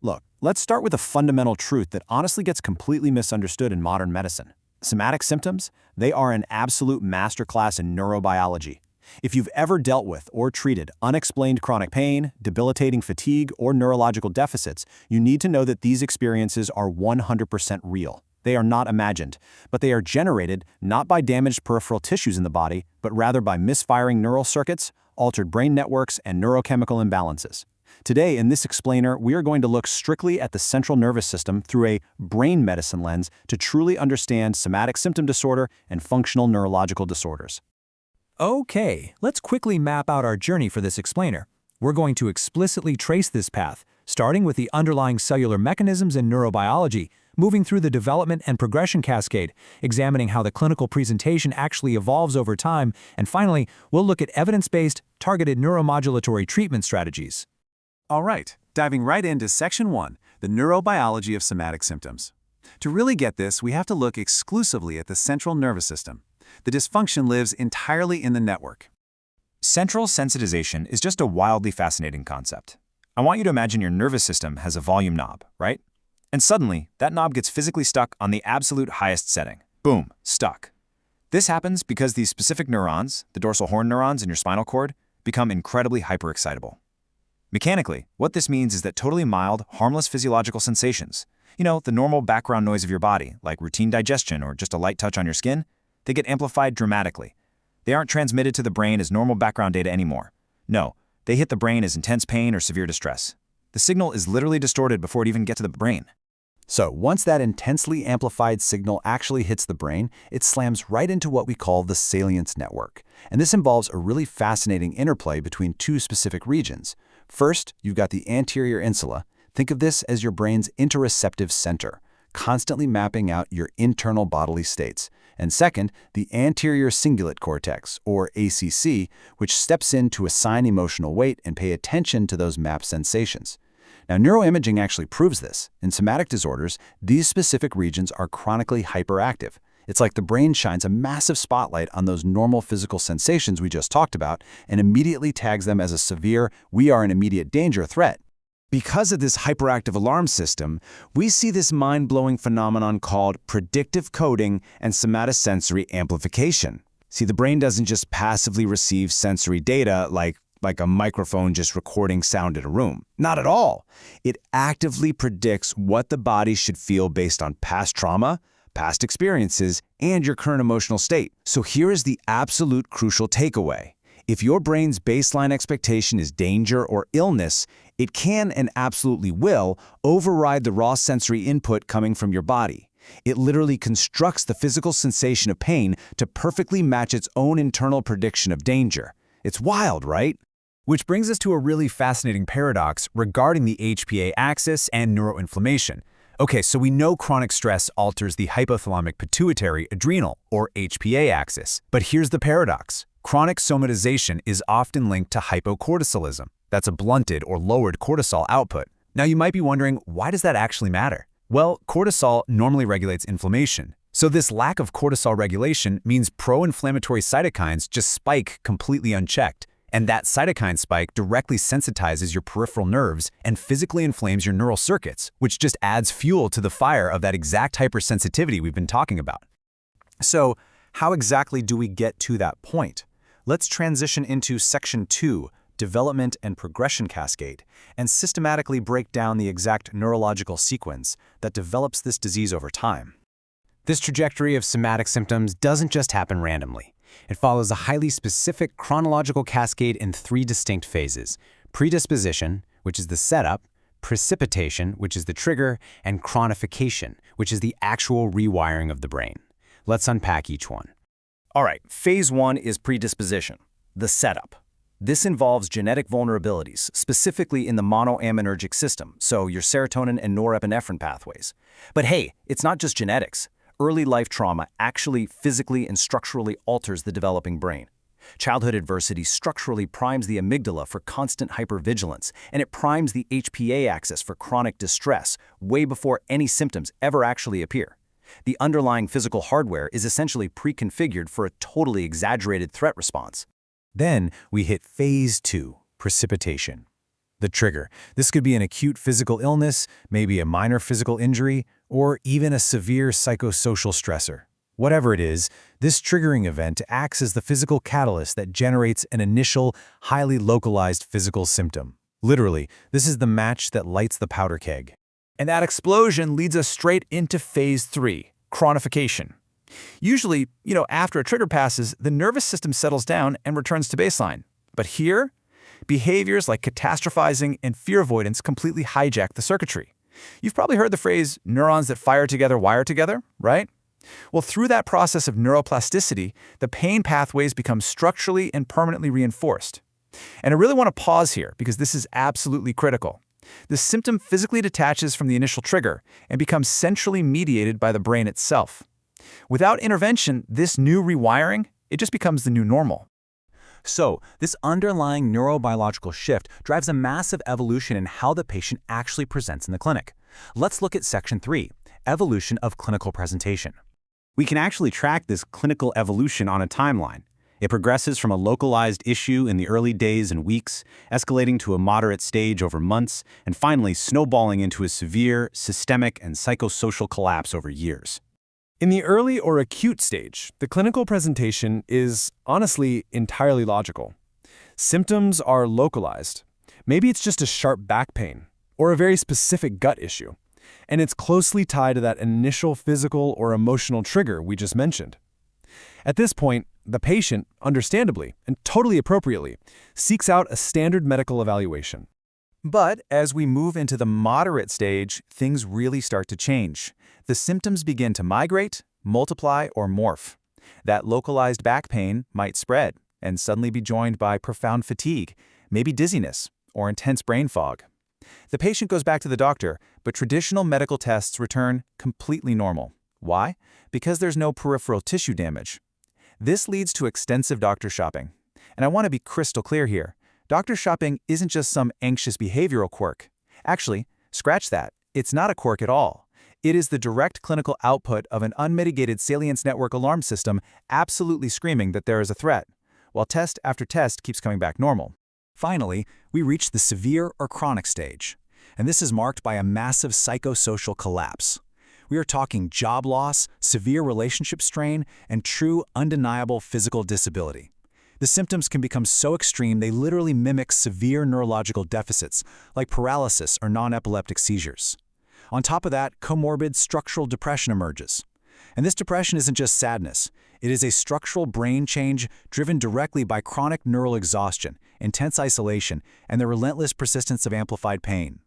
Look, let's start with a fundamental truth that honestly gets completely misunderstood in modern medicine. Somatic symptoms, they are an absolute masterclass in neurobiology. If you've ever dealt with or treated unexplained chronic pain, debilitating fatigue, or neurological deficits, you need to know that these experiences are 100% real. They are not imagined, but they are generated not by damaged peripheral tissues in the body, but rather by misfiring neural circuits, altered brain networks, and neurochemical imbalances. Today, in this explainer, we are going to look strictly at the central nervous system through a brain medicine lens to truly understand somatic symptom disorder and functional neurological disorders. Okay, let's quickly map out our journey for this explainer. We're going to explicitly trace this path, starting with the underlying cellular mechanisms in neurobiology, moving through the development and progression cascade, examining how the clinical presentation actually evolves over time, and finally, we'll look at evidence-based, targeted neuromodulatory treatment strategies. All right, diving right into Section 1, the neurobiology of somatic symptoms. To really get this, we have to look exclusively at the central nervous system. The dysfunction lives entirely in the network. Central sensitization is just a wildly fascinating concept. I want you to imagine your nervous system has a volume knob, right? And suddenly, that knob gets physically stuck on the absolute highest setting. Boom, stuck. This happens because these specific neurons, the dorsal horn neurons in your spinal cord, become incredibly hyperexcitable. Mechanically, what this means is that totally mild, harmless physiological sensations, the normal background noise of your body, like routine digestion or just a light touch on your skin, they get amplified dramatically. They aren't transmitted to the brain as normal background data anymore. No, they hit the brain as intense pain or severe distress. The signal is literally distorted before it even gets to the brain. So once that intensely amplified signal actually hits the brain, it slams right into what we call the salience network. And this involves a really fascinating interplay between two specific regions. First, you've got the anterior insula. Think of this as your brain's interoceptive center, constantly mapping out your internal bodily states. And second, the anterior cingulate cortex, or ACC, which steps in to assign emotional weight and pay attention to those mapped sensations. Now, neuroimaging actually proves this. In somatic disorders, these specific regions are chronically hyperactive. It's like the brain shines a massive spotlight on those normal physical sensations we just talked about and immediately tags them as a severe, we are in immediate danger threat. Because of this hyperactive alarm system, we see this mind-blowing phenomenon called predictive coding and somatosensory amplification. See, the brain doesn't just passively receive sensory data like a microphone just recording sound in a room. Not at all. It actively predicts what the body should feel based on past trauma, past experiences, and your current emotional state. So here is the absolute crucial takeaway. If your brain's baseline expectation is danger or illness, it can and absolutely will override the raw sensory input coming from your body. It literally constructs the physical sensation of pain to perfectly match its own internal prediction of danger. It's wild, right? Which brings us to a really fascinating paradox regarding the HPA axis and neuroinflammation. Okay, so we know chronic stress alters the hypothalamic pituitary adrenal, or HPA axis. But here's the paradox. Chronic somatization is often linked to hypocortisolism. That's a blunted or lowered cortisol output. Now you might be wondering, why does that actually matter? Well, cortisol normally regulates inflammation. So this lack of cortisol regulation means pro-inflammatory cytokines just spike completely unchecked. And that cytokine spike directly sensitizes your peripheral nerves and physically inflames your neural circuits, which just adds fuel to the fire of that exact hypersensitivity we've been talking about. So, how exactly do we get to that point? Let's transition into Section 2, Development and Progression Cascade, and systematically break down the exact neurological sequence that develops this disease over time. This trajectory of somatic symptoms doesn't just happen randomly. It follows a highly specific chronological cascade in 3 distinct phases: predisposition, which is the setup, precipitation, which is the trigger, and chronification, which is the actual rewiring of the brain. Let's unpack each one. All right, phase 1 is predisposition, the setup. This involves genetic vulnerabilities, specifically in the monoaminergic system, so your serotonin and norepinephrine pathways. But hey, it's not just genetics. Early life trauma actually physically and structurally alters the developing brain. Childhood adversity structurally primes the amygdala for constant hypervigilance, and it primes the HPA axis for chronic distress way before any symptoms ever actually appear. The underlying physical hardware is essentially pre-configured for a totally exaggerated threat response. Then we hit phase 2, precipitation. The trigger. This could be an acute physical illness, maybe a minor physical injury, or even a severe psychosocial stressor. Whatever it is, this triggering event acts as the physical catalyst that generates an initial, highly localized physical symptom. Literally, this is the match that lights the powder keg. And that explosion leads us straight into phase 3, chronification. Usually, after a trigger passes, the nervous system settles down and returns to baseline. But here, behaviors like catastrophizing and fear avoidance completely hijack the circuitry. You've probably heard the phrase, neurons that fire together wire together, right? Well, through that process of neuroplasticity, the pain pathways become structurally and permanently reinforced. And I really want to pause here because this is absolutely critical. The symptom physically detaches from the initial trigger and becomes centrally mediated by the brain itself. Without intervention, this new rewiring, it just becomes the new normal. So, this underlying neurobiological shift drives a massive evolution in how the patient actually presents in the clinic. Let's look at Section 3, Evolution of Clinical Presentation. We can actually track this clinical evolution on a timeline. It progresses from a localized issue in the early days and weeks, escalating to a moderate stage over months, and finally snowballing into a severe, systemic, and psychosocial collapse over years. In the early or acute stage, the clinical presentation is, honestly, entirely logical. Symptoms are localized. Maybe it's just a sharp back pain, or a very specific gut issue, and it's closely tied to that initial physical or emotional trigger we just mentioned. At this point, the patient, understandably and totally appropriately, seeks out a standard medical evaluation. But as we move into the moderate stage, things really start to change. The symptoms begin to migrate, multiply, or morph. That localized back pain might spread and suddenly be joined by profound fatigue, maybe dizziness, or intense brain fog. The patient goes back to the doctor, but traditional medical tests return completely normal. Why? Because there's no peripheral tissue damage. This leads to extensive doctor shopping. And I want to be crystal clear here. Doctor shopping isn't just some anxious behavioral quirk. Actually, scratch that. It's not a quirk at all. It is the direct clinical output of an unmitigated salience network alarm system absolutely screaming that there is a threat, while test after test keeps coming back normal. Finally, we reach the severe or chronic stage, and this is marked by a massive psychosocial collapse. We are talking job loss, severe relationship strain, and true, undeniable physical disability. The symptoms can become so extreme they literally mimic severe neurological deficits, like paralysis or non-epileptic seizures. On top of that, comorbid structural depression emerges. And this depression isn't just sadness. It is a structural brain change driven directly by chronic neural exhaustion, intense isolation, and the relentless persistence of amplified pain.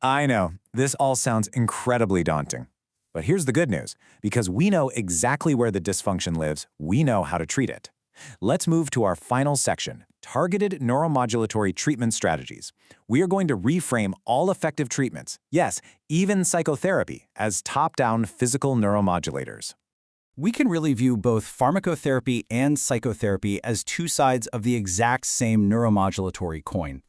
I know, this all sounds incredibly daunting. But here's the good news. Because we know exactly where the dysfunction lives, we know how to treat it. Let's move to our final section, targeted neuromodulatory treatment strategies. We are going to reframe all effective treatments, yes, even psychotherapy, as top-down physical neuromodulators. We can really view both pharmacotherapy and psychotherapy as two sides of the exact same neuromodulatory coin.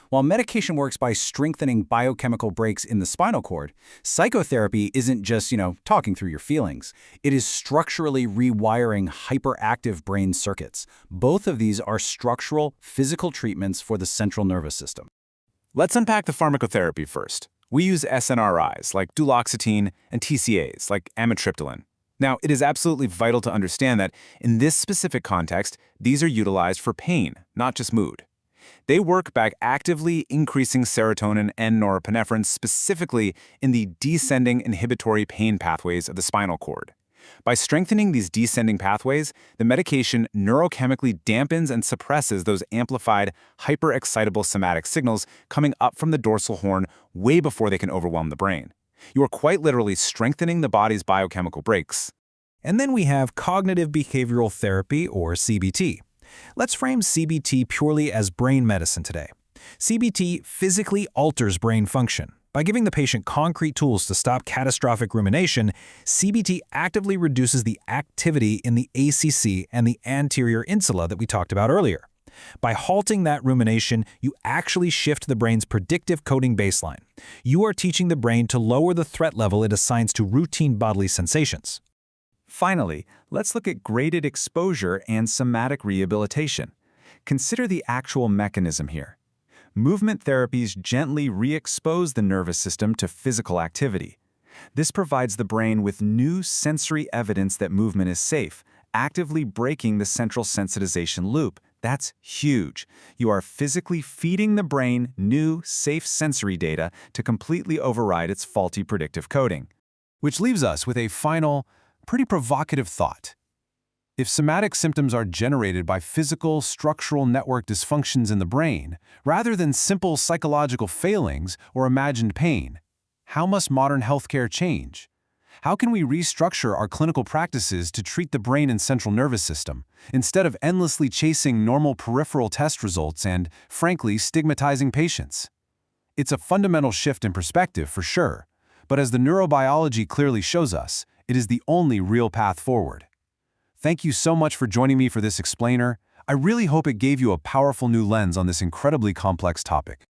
While medication works by strengthening biochemical breaks in the spinal cord, psychotherapy isn't just, talking through your feelings. It is structurally rewiring hyperactive brain circuits. Both of these are structural, physical treatments for the central nervous system. Let's unpack the pharmacotherapy first. We use SNRIs like duloxetine and TCAs like amitriptyline. Now, it is absolutely vital to understand that in this specific context, these are utilized for pain, not just mood. They work by actively increasing serotonin and norepinephrine specifically in the descending inhibitory pain pathways of the spinal cord. By strengthening these descending pathways, the medication neurochemically dampens and suppresses those amplified, hyperexcitable somatic signals coming up from the dorsal horn way before they can overwhelm the brain. You are quite literally strengthening the body's biochemical brakes. And then we have cognitive behavioral therapy, or CBT. Let's frame CBT purely as brain medicine today. CBT physically alters brain function. By giving the patient concrete tools to stop catastrophic rumination, CBT actively reduces the activity in the ACC and the anterior insula that we talked about earlier. By halting that rumination, you actually shift the brain's predictive coding baseline. You are teaching the brain to lower the threat level it assigns to routine bodily sensations. Finally, let's look at graded exposure and somatic rehabilitation. Consider the actual mechanism here. movement therapies gently re-expose the nervous system to physical activity. This provides the brain with new sensory evidence that movement is safe, actively breaking the central sensitization loop. That's huge. You are physically feeding the brain new, safe sensory data to completely override its faulty predictive coding. Which leaves us with a final, pretty provocative thought. If somatic symptoms are generated by physical, structural network dysfunctions in the brain, rather than simple psychological failings or imagined pain, how must modern healthcare change? How can we restructure our clinical practices to treat the brain and central nervous system, instead of endlessly chasing normal peripheral test results and, frankly, stigmatizing patients? It's a fundamental shift in perspective, for sure, but as the neurobiology clearly shows us, it is the only real path forward. Thank you so much for joining me for this explainer. I really hope it gave you a powerful new lens on this incredibly complex topic.